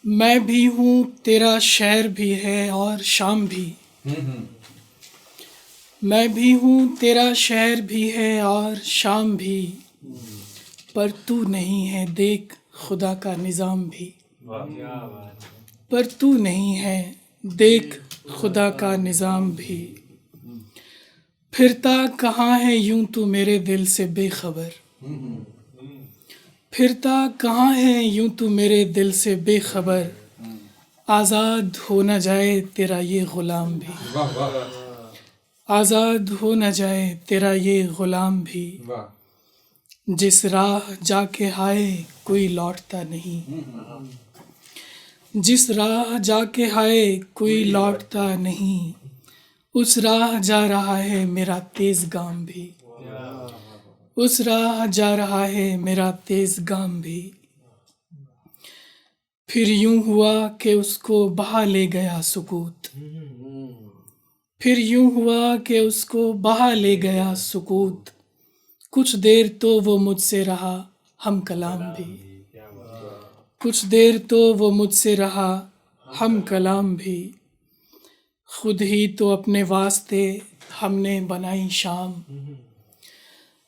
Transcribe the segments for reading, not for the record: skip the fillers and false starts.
میں بھی ہوں تیرا شہر بھی ہے اور شام بھی، میں بھی ہوں تیرا شہر بھی ہے اور شام بھی، پر تو نہیں ہے دیکھ خدا کا نظام بھی، پر تو نہیں ہے دیکھ خدا کا نظام بھی، پھرتا کہاں ہے یوں تو میرے دل سے بے خبر، پھرتا کہاں ہے یوں تو میرے دل سے بے خبر، آزاد ہو نہ جائے تیرا یہ غلام بھی، آزاد ہو نہ جائے تیرا یہ غلام بھی، جس راہ جا کے ہائے کوئی لوٹتا نہیں، جس راہ جا کے ہائے کوئی لوٹتا نہیں، اس راہ جا رہا ہے میرا تیز گام بھی، اس راہ جا رہا ہے میرا تیز گام بھی، پھر یوں ہوا کہ اس کو بہا لے گیا سکوت، پھر یوں ہوا کہ اس کو بہا لے گیا سکوت، کچھ دیر تو وہ مجھ سے رہا ہم کلام بھی، کچھ دیر تو وہ مجھ سے رہا ہم کلام بھی، خود ہی تو اپنے واسطے ہم نے بنائی شام،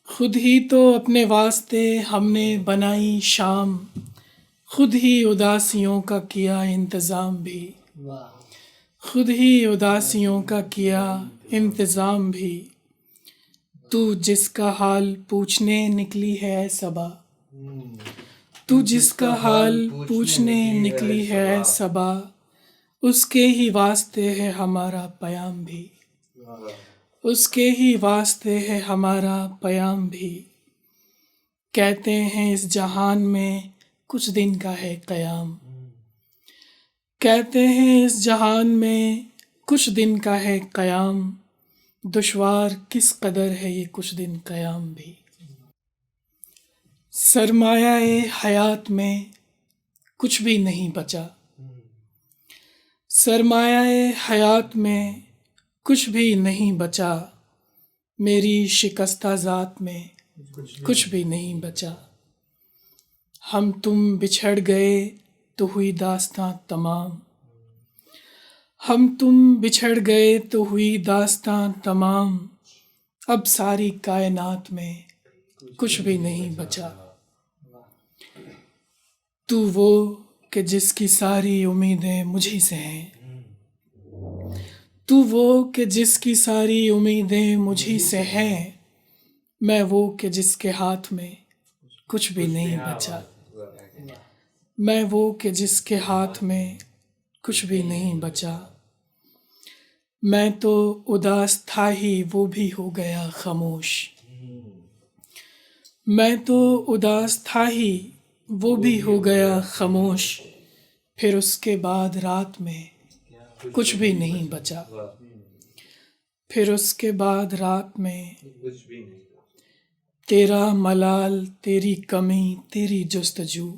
خود ہی تو اپنے واسطے ہم نے بنائی شام، خود ہی اداسیوں کا کیا انتظام بھی، خود ہی اداسیوں کا کیا انتظام بھی، تو جس کا حال پوچھنے نکلی ہے صبا، تو جس کا حال پوچھنے نکلی ہے صبا، اس کے ہی واسطے ہے ہمارا پیام بھی، اس کے ہی واسطے ہے ہمارا پیام بھی، کہتے ہیں اس جہان میں کچھ دن کا ہے قیام، کہتے ہیں اس جہان میں کچھ دن کا ہے قیام، دشوار کس قدر ہے یہ کچھ دن قیام بھی، سرمایہ حیات میں کچھ بھی نہیں بچا، سرمایہ حیات میں کچھ بھی نہیں بچا، میری شکستہ ذات میں کچھ بھی نہیں بچا، ہم تم بچھڑ گئے تو ہوئی داستاں تمام، ہم تم بچھڑ گئے تو ہوئی داستاں تمام، اب ساری کائنات میں کچھ بھی نہیں بچا، تو وہ کہ جس کی ساری امیدیں مجھی سے ہیں، تو وہ کہ جس کی ساری امیدیں مجھی سے ہیں، میں وہ کہ جس کے ہاتھ میں کچھ بھی نہیں بچا، میں وہ کہ جس کے ہاتھ میں کچھ بھی نہیں بچا، میں تو اداس تھا ہی وہ بھی ہو گیا خاموش، میں تو اداس تھا ہی وہ بھی ہو گیا خاموش، پھر اس کے بعد رات میں کچھ بھی نہیں بچا، پھر اس کے بعد رات میں تیرا ملال تیری کمی تیری جستجو،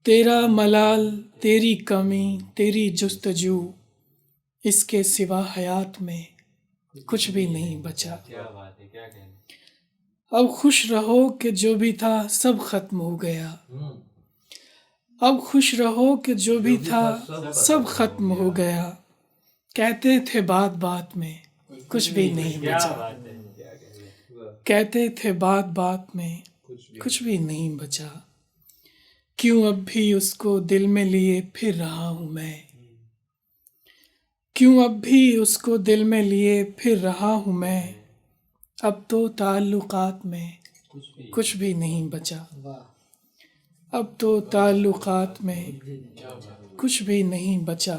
تیرا ملال تیری کمی تیری جستجو، اس کے سوا حیات میں کچھ بھی نہیں بچا، اب خوش رہو کہ جو بھی تھا سب ختم ہو گیا، اب خوش رہو کہ جو بھی تھا سب ختم ہو گیا، کہتے تھے بات بات میں کچھ بھی نہیں بچا، کہتے تھے بات بات میں کچھ بھی نہیں بچا، کیوں اب بھی اس کو دل میں لیے پھر رہا ہوں میں، کیوں اب بھی اس کو دل میں لیے پھر رہا ہوں میں، اب تو تعلقات میں کچھ بھی نہیں بچا، اب تو تعلقات میں کچھ بھی نہیں بچا،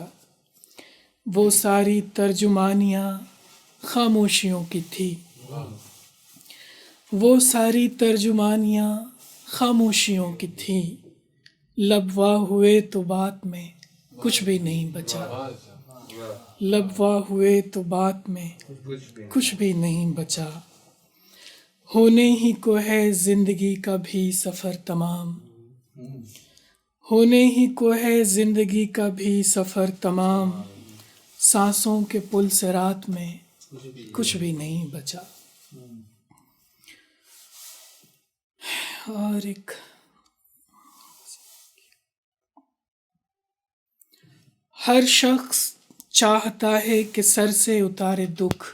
وہ ساری ترجمانیاں خاموشیوں کی تھی، وہ ساری ترجمانیاں خاموشیوں کی تھیں، لب وا ہوئے تو بات میں کچھ بھی نہیں بچا، لب وا ہوئے تو بات میں کچھ بھی نہیں بچا، ہونے ہی کو ہے زندگی کا بھی سفر تمام، ہونے ہی کو ہے زندگی کا بھی سفر تمام، سانسوں کے پل صراط میں کچھ بھی نہیں بچا، اور ایک ہر شخص چاہتا ہے کہ سر سے اتارے دکھ.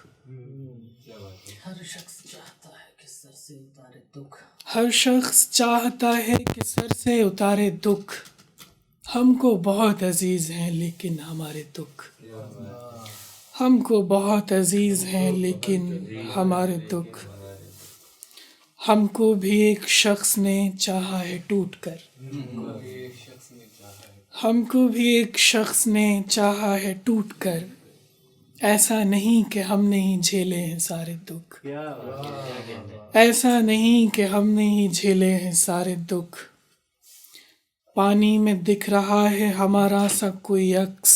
ہر شخص چاہتا ہے کہ سر سے اتارے دکھ. ہر شخص چاہتا ہے کہ سر سے اتارے دکھ. ہم کو بہت عزیز ہیں لیکن ہمارے دکھ. ہم کو بہت عزیز ہیں لیکن ہمارے دکھ. ہم کو بھی ایک شخص نے چاہا ہے ٹوٹ کر. ہم کو بھی ایک شخص نے چاہا ہے ٹوٹ کر. ایسا نہیں کہ ہم نہیں جھیلے ہیں سارے دکھ. ایسا نہیں کہ ہم نہیں جھیلے ہیں سارے دکھ. پانی میں دکھ رہا ہے ہمارا سا کوئی عکس.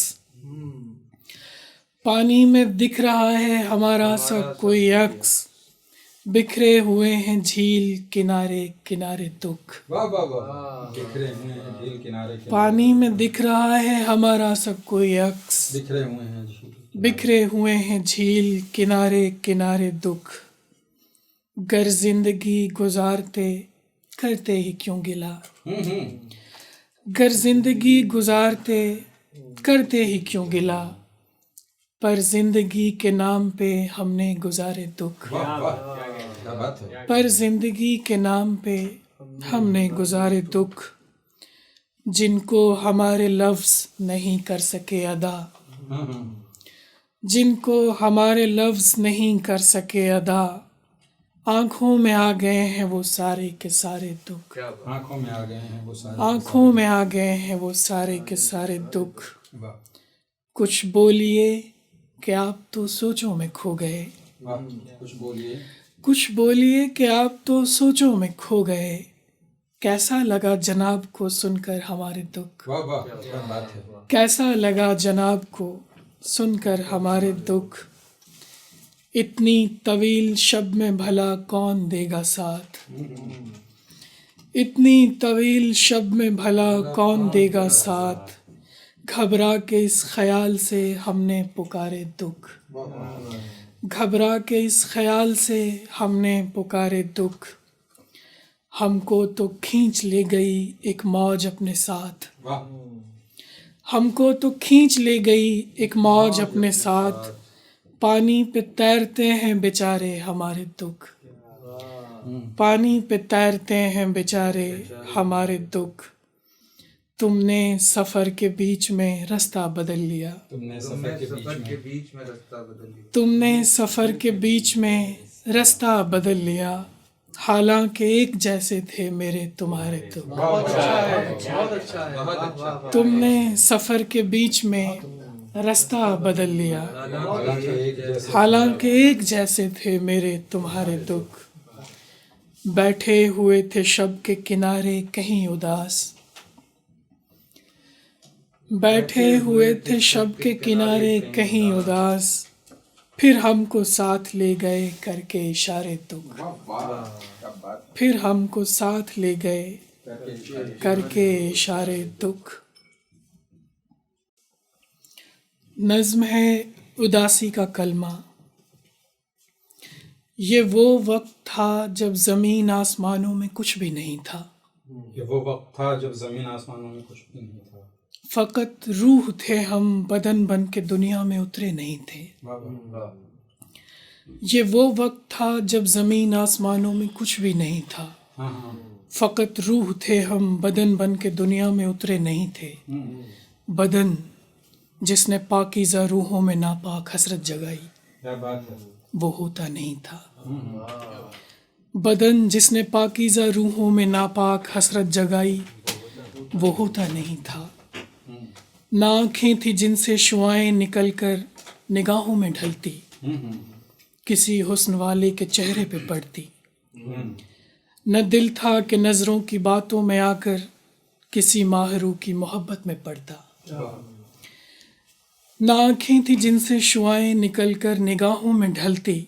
پانی میں دکھ رہا ہے ہمارا سا کوئی عکس. بکھرے ہوئے ہیں جھیل کنارے کنارے دکھ. بکھرے ہوئے ہیں جھیل کنارے کنارے. پانی میں دکھ رہا ہے ہمارا سا کوئی عکس. بکھرے ہوئے ہیں جھیل. بکھرے ہوئے ہیں جھیل کنارے کنارے دکھ. گر زندگی گزارتے کرتے ہی کیوں گلا. گر زندگی گزارتے کرتے ہی کیوں گلا. پر زندگی کے نام پہ ہم نے گزارے دکھ. کیا بات ہے. پر زندگی کے نام پہ ہم نے گزارے دکھ. جن کو ہمارے لفظ نہیں کر سکے ادا. جن کو ہمارے لفظ نہیں کر سکے ادا. آنکھوں میں آ گئے ہیں وہ سارے کے سارے دکھ. آنکھوں میں آ گئے ہیں وہ سارے. آنکھوں میں آ گئے ہیں وہ سارے کے سارے دکھ. کچھ بولیے کہ آپ تو سوچوں میں کھو گئے. کچھ بولیے. کچھ بولیے کہ آپ تو سوچوں میں کھو گئے. کیسا لگا جناب کو سن کر ہمارے دکھ. واہ واہ کیا بات ہے. کیسا لگا جناب کو سن کر ہمارے دکھ. اتنی طویل شب میں بھلا کون دے گا ساتھ. اتنی طویل شب میں بھلا کون دے گا ساتھ. گھبرا کے اس خیال سے ہم نے پکارے دکھ. گھبرا کے اس خیال سے ہم نے پکارے دکھ. ہم کو تو کھینچ لے گئی ایک موج اپنے ساتھ. ہم کو تو کھینچ لے گئی ایک موج اپنے ساتھ. پانی پہ تیرتے ہیں بیچارے ہمارے دکھ. پانی پہ تیرتے ہیں بیچارے ہمارے دکھ. تم نے سفر کے بیچ میں رستہ بدل لیا. تم نے سفر کے بیچ میں رستہ بدل لیا. تم نے سفر کے بیچ میں رستہ بدل لیا. حالانکہ ایک جیسے تھے میرے تمہارے دکھ. بہت اچھا ہے. بہت اچھا ہے. بہت اچھا. تم نے سفر کے بیچ میں رستہ بدل لیا. حالانکہ ایک جیسے تھے میرے تمہارے دکھ. بیٹھے ہوئے تھے شب کے کنارے کہیں اداس. بیٹھے ہوئے تھے شب کے کنارے کہیں اداس. پھر ہم کو ساتھ لے گئے کر کے اشارے دکھ. پھر ہم کو ساتھ لے گئے کر کے اشارے دکھ. نظم ہے اداسی کا کلمہ. یہ وہ وقت تھا جب زمین آسمانوں میں کچھ بھی نہیں تھا. یہ وہ وقت تھا جب زمین آسمانوں میں کچھ بھی نہیں تھا. فقط روح تھے ہم بدن بن کے دنیا میں اترے نہیں تھے. یہ وہ وقت تھا جب زمین آسمانوں میں کچھ بھی نہیں تھا. فقط روح تھے ہم بدن بن کے دنیا میں اترے نہیں تھے. بدن جس نے پاکیزہ روحوں میں ناپاک حسرت جگائی کیا بات ہے. وہ ہوتا نہیں تھا. بدن جس نے پاکیزہ روحوں میں ناپاک حسرت جگائی وہ ہوتا نہیں تھا. نہ آنکھیں تھی جن سے شعائیں نکل کر نگاہوں میں ڈھلتی کسی حسن والے کے چہرے پہ پڑتی. نہ دل تھا کہ نظروں کی باتوں میں آ کر کسی ماہرو کی محبت میں پڑتا. نہ آنکھیں تھی جن سے شعائیں نکل کر نگاہوں میں ڈھلتی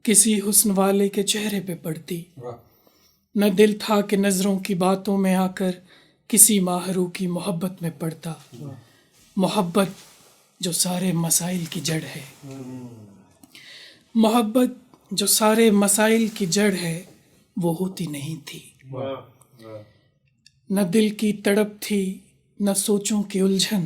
کسی حسن والے کے چہرے پہ پڑتی. نہ دل تھا کہ نظروں کی باتوں میں آ کر کسی ماہرو کی محبت میں پڑتا. محبت جو سارے مسائل کی جڑ ہے. محبت جو سارے مسائل کی جڑ ہے وہ ہوتی نہیں تھی. نہ دل کی تڑپ تھی نہ سوچوں کی الجھن.